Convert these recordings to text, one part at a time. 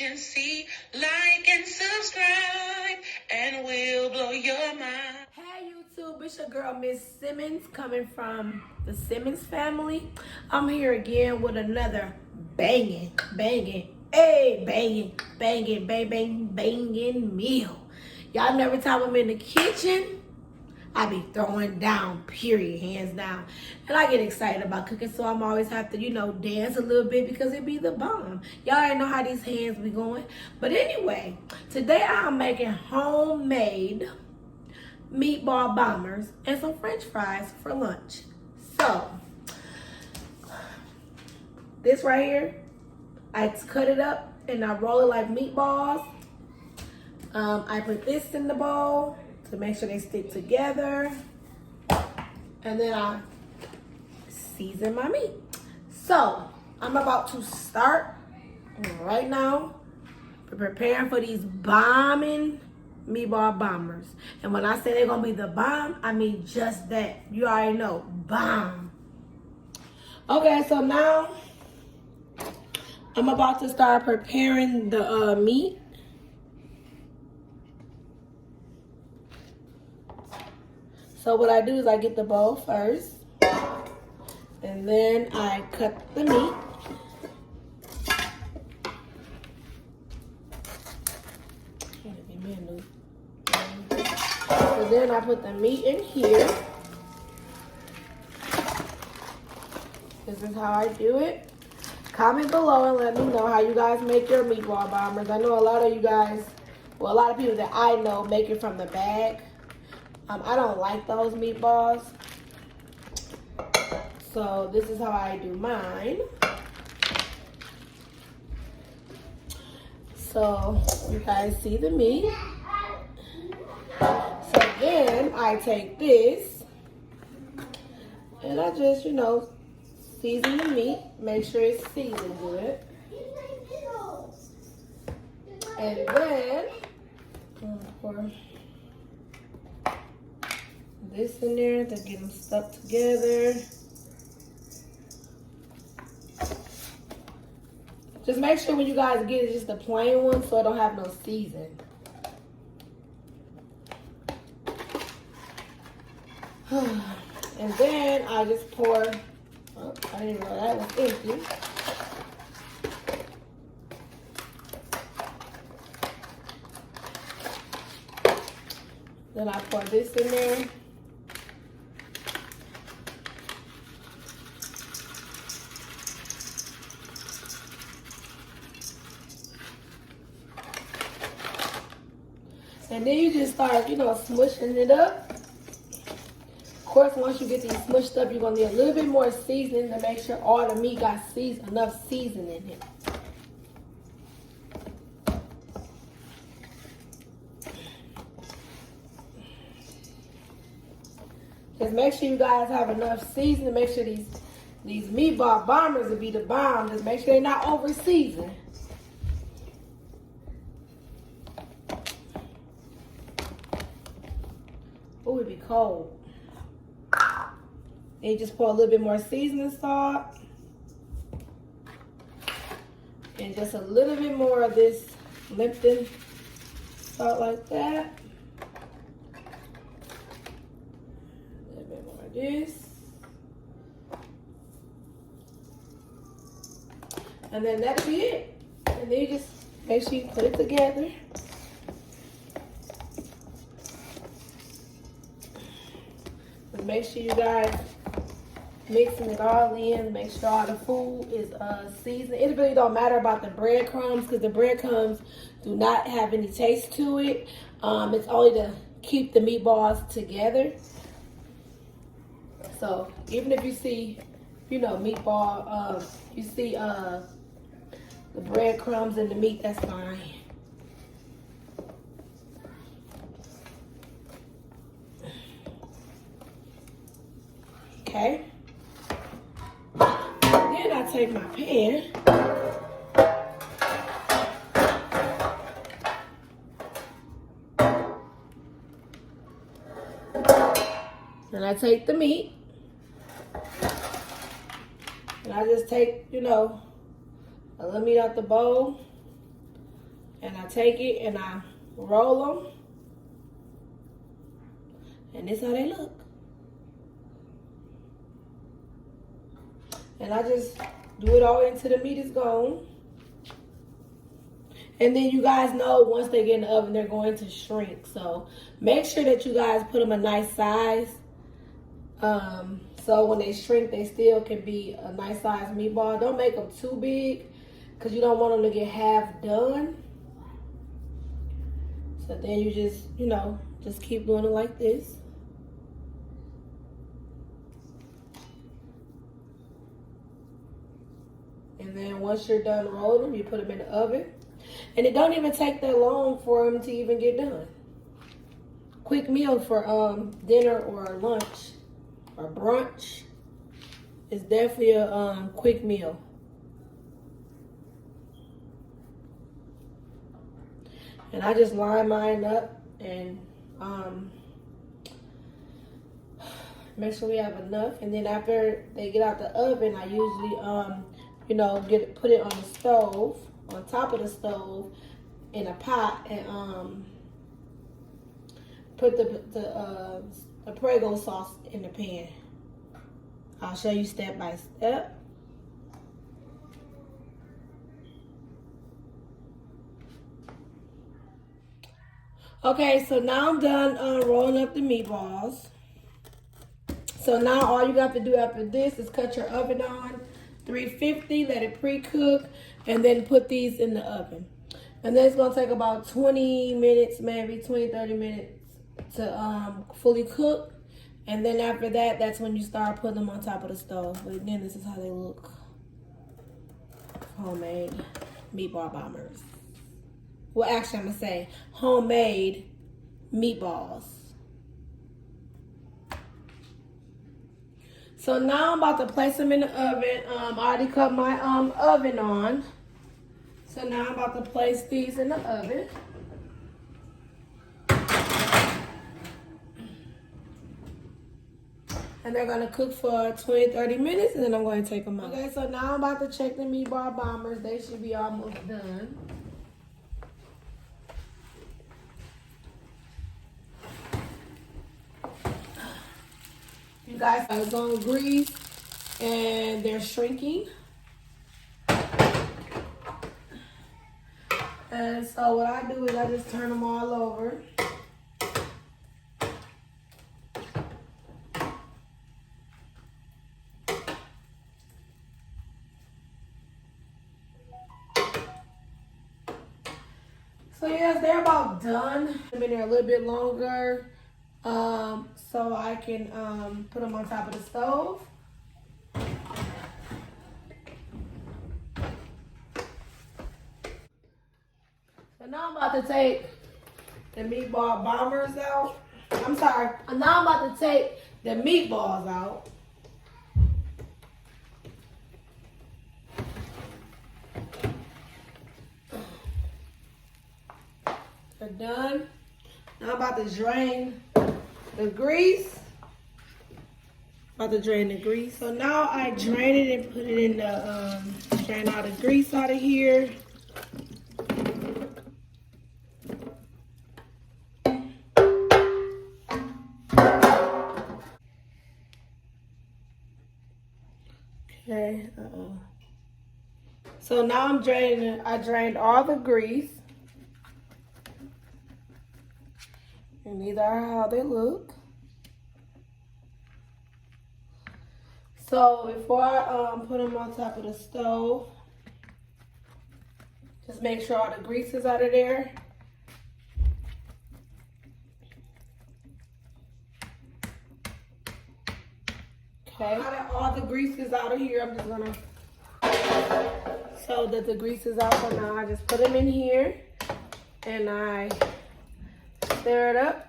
and see, like and subscribe, and we'll blow your mind. Hey YouTube, it's your girl Miss Simmons coming from the Simmons family. I'm here again with another banging meal. Y'all know every time I'm in the kitchen, I be throwing down, period, hands down. And I get excited about cooking, so I'm always have to, dance a little bit because it be the bomb. Y'all already know how these hands be going. But anyway, today I'm making homemade meatball bombers and some french fries for lunch. So, this right here, I cut it up and I roll it like meatballs. I put this in the bowl to make sure they stick together. And then I season my meat. So, I'm about to start right now preparing for these bombing meatball bombers. And when I say they're gonna be the bomb, I mean just that. You already know, bomb. Okay, so now I'm about to start preparing the meat. So what I do is I get the bowl first, and then I cut the meat. So then I put the meat in here. This is how I do it. Comment below and let me know how you guys make your meatball bombers. I know a lot of you guys, well, a lot of people that I know make it from the bag. I don't like those meatballs. So this is how I do mine. So you guys see the meat. So then I take this and I just, season the meat. Make sure it's seasoned good. And then pour this in there to get them stuck together. Just make sure when you guys get it, just the plain one so it don't have no season. And then I just pour, oh, I didn't know that was empty. Then I pour this in there. And then you just start, smushing it up. Of course, once you get these smushed up, you're going to need a little bit more seasoning to make sure all the meat got enough seasoning in it. Just make sure you guys have enough seasoning. Make sure these meatball bombers will be the bomb. Just make sure they're not over seasoned. Oh, it'd be cold. And you just pour a little bit more seasoning salt. And just a little bit more of this Lipton salt like that. A little bit more of this. And then that'll be it. And then you just make sure you put it together. Make sure you guys mixing it all in. Make sure all the food is seasoned. It really don't matter about the breadcrumbs because the breadcrumbs do not have any taste to it. It's only to keep the meatballs together. So even if you see, meatball, you see the breadcrumbs in the meat, that's fine. Okay. Then I take my pan. And I take the meat. And I just take, a little meat out the bowl. And I take it and I roll them. And this is how they look. And I just do it all until the meat is gone. And then you guys know once they get in the oven, they're going to shrink. So make sure that you guys put them a nice size. So when they shrink, they still can be a nice size meatball. Don't make them too big because you don't want them to get half done. So then you just, just keep doing it like this. And then once you're done rolling them, you put them in the oven. And it don't even take that long for them to even get done. Quick meal for dinner or lunch or brunch is definitely a quick meal. And I just line mine up and make sure we have enough. And then after they get out the oven, I usually put it on the stove, on top of the stove in a pot, and put the Prego sauce in the pan. I'll show you step by step. Okay, so now I'm done rolling up the meatballs. So now all you got to do after this is cut your oven on 350, let it pre-cook, and then put these in the oven. And then it's going to take about 20 minutes, maybe 20, 30 minutes to fully cook. And then after that, that's when you start putting them on top of the stove. But again, this is how they look. Homemade meatball bombers. Well, actually, I'm going to say homemade meatballs. So now I'm about to place them in the oven. I already cut my oven on. So now I'm about to place these in the oven. And they're gonna cook for 20, 30 minutes, and then I'm going to take them out. Okay, so now I'm about to check the meatball bombers. They should be almost done. You guys are going to grease, and they're shrinking. And so what I do is I just turn them all over. So yes, they're about done. I've been there a little bit longer, so I can put them on top of the stove. So now I'm about to take the meatball bombers out. I'm sorry. Now I'm about to take the meatballs out. They're done. Now I'm about to drain the grease. So now I drain it and put it in the, drain all the grease out of here. Okay, So now I'm draining, I drained all the grease. And these are how they look. So before I put them on top of the stove, just make sure all the grease is out of there. Okay, now that all the grease is out of here, I'm just gonna, so that the grease is out, so now I just put them in here and I stir it up.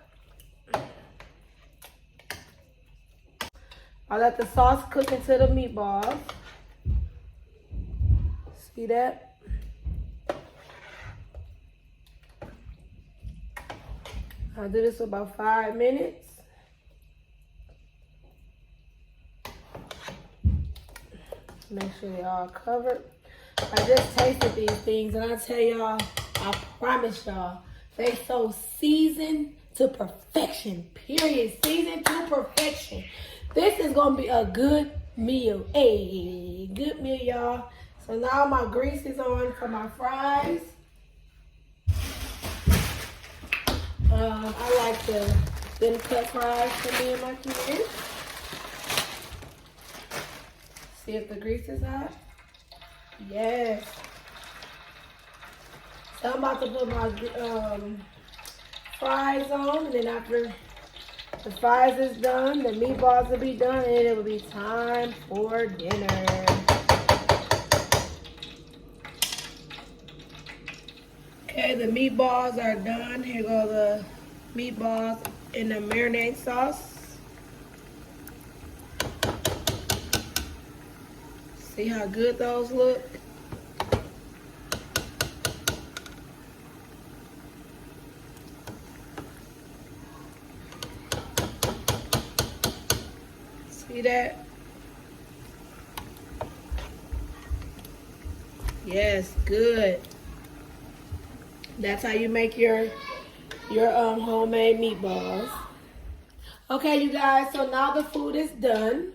I let the sauce cook into the meatballs. See that? I'll do this for about 5 minutes. Make sure they're all covered. I just tasted these things and I tell y'all, I promise y'all, they so seasoned to perfection. Period. Seasoned to perfection. This is gonna be a good meal. Hey, good meal, y'all. So now my grease is on for my fries. I like the thin cut fries for me and my kids. See if the grease is hot. Yes. So I'm about to put my fries on, and then after the fries is done, the meatballs will be done, and it will be time for dinner. Okay, the meatballs are done. Here go the meatballs in the marinade sauce. See how good those look? See that? Yes, good. That's how you make your homemade meatballs. Okay, you guys, so now the food is done.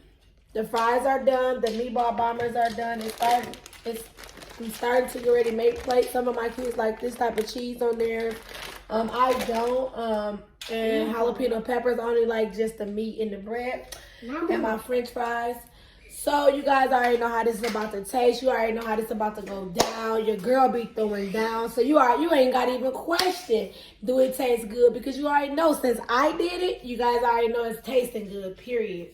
The fries are done. The meatball bombers are done. I'm starting to get ready to make plates. Some of my kids like this type of cheese on there. I don't. And jalapeno peppers, I only like just the meat and the bread. And my french fries. So you guys already know how this is about to taste. You already know how this is about to go down. Your girl be throwing down. So you ain't got to even question, do it taste good? Because you already know, since I did it, you guys already know it's tasting good, period.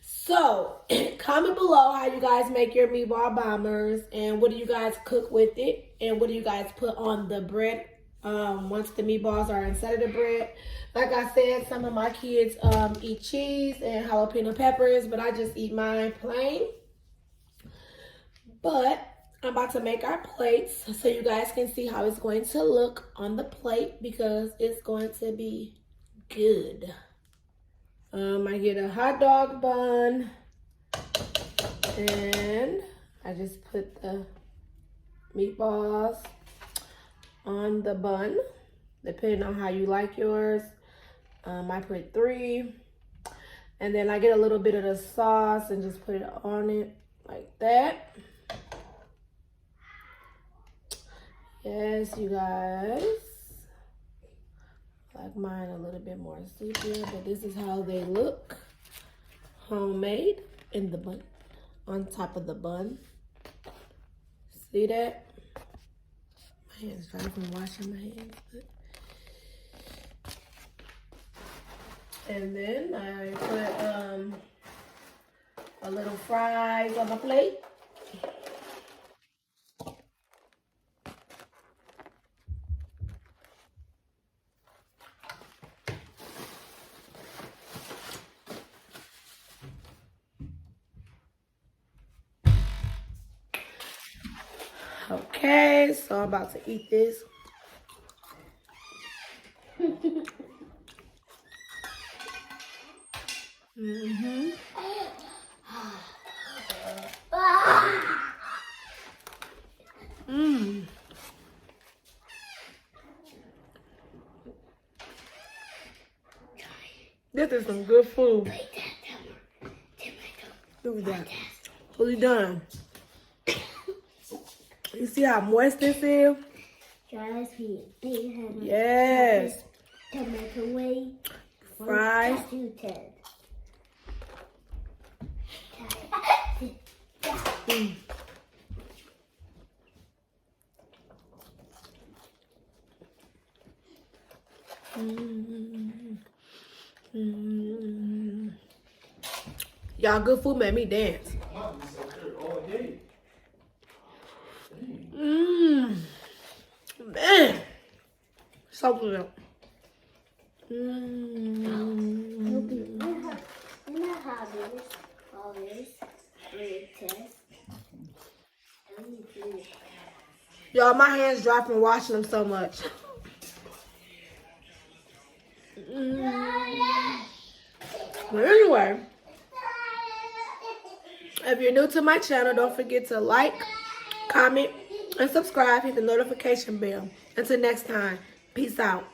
So comment below how you guys make your meatball bombers, and what do you guys cook with it, and what do you guys put on the bread once the meatballs are inside of the bread. Like I said, some of my kids eat cheese and jalapeno peppers, but I just eat mine plain. But I'm about to make our plates so you guys can see how it's going to look on the plate, because it's going to be good. I get a hot dog bun, and I just put the meatballs on the bun, depending on how you like yours. I put 3, and then I get a little bit of the sauce and just put it on it like that. Yes, you guys. I like mine a little bit more soupier, but this is how they look. Homemade in the bun, on top of the bun. See that? My hands dry from washing my hands. And then I put a little fries on my plate. Okay, so I'm about to eat this. This is some good food. Look at that. Fully done. You see how moist this is? Yes. Tomato way. Fries. Y'all, good food made me dance. Man, so good. Y'all, my hands dry from washing them so much. But anyway, if you're new to my channel, don't forget to like, comment, and subscribe. Hit the notification bell. Until next time, peace out.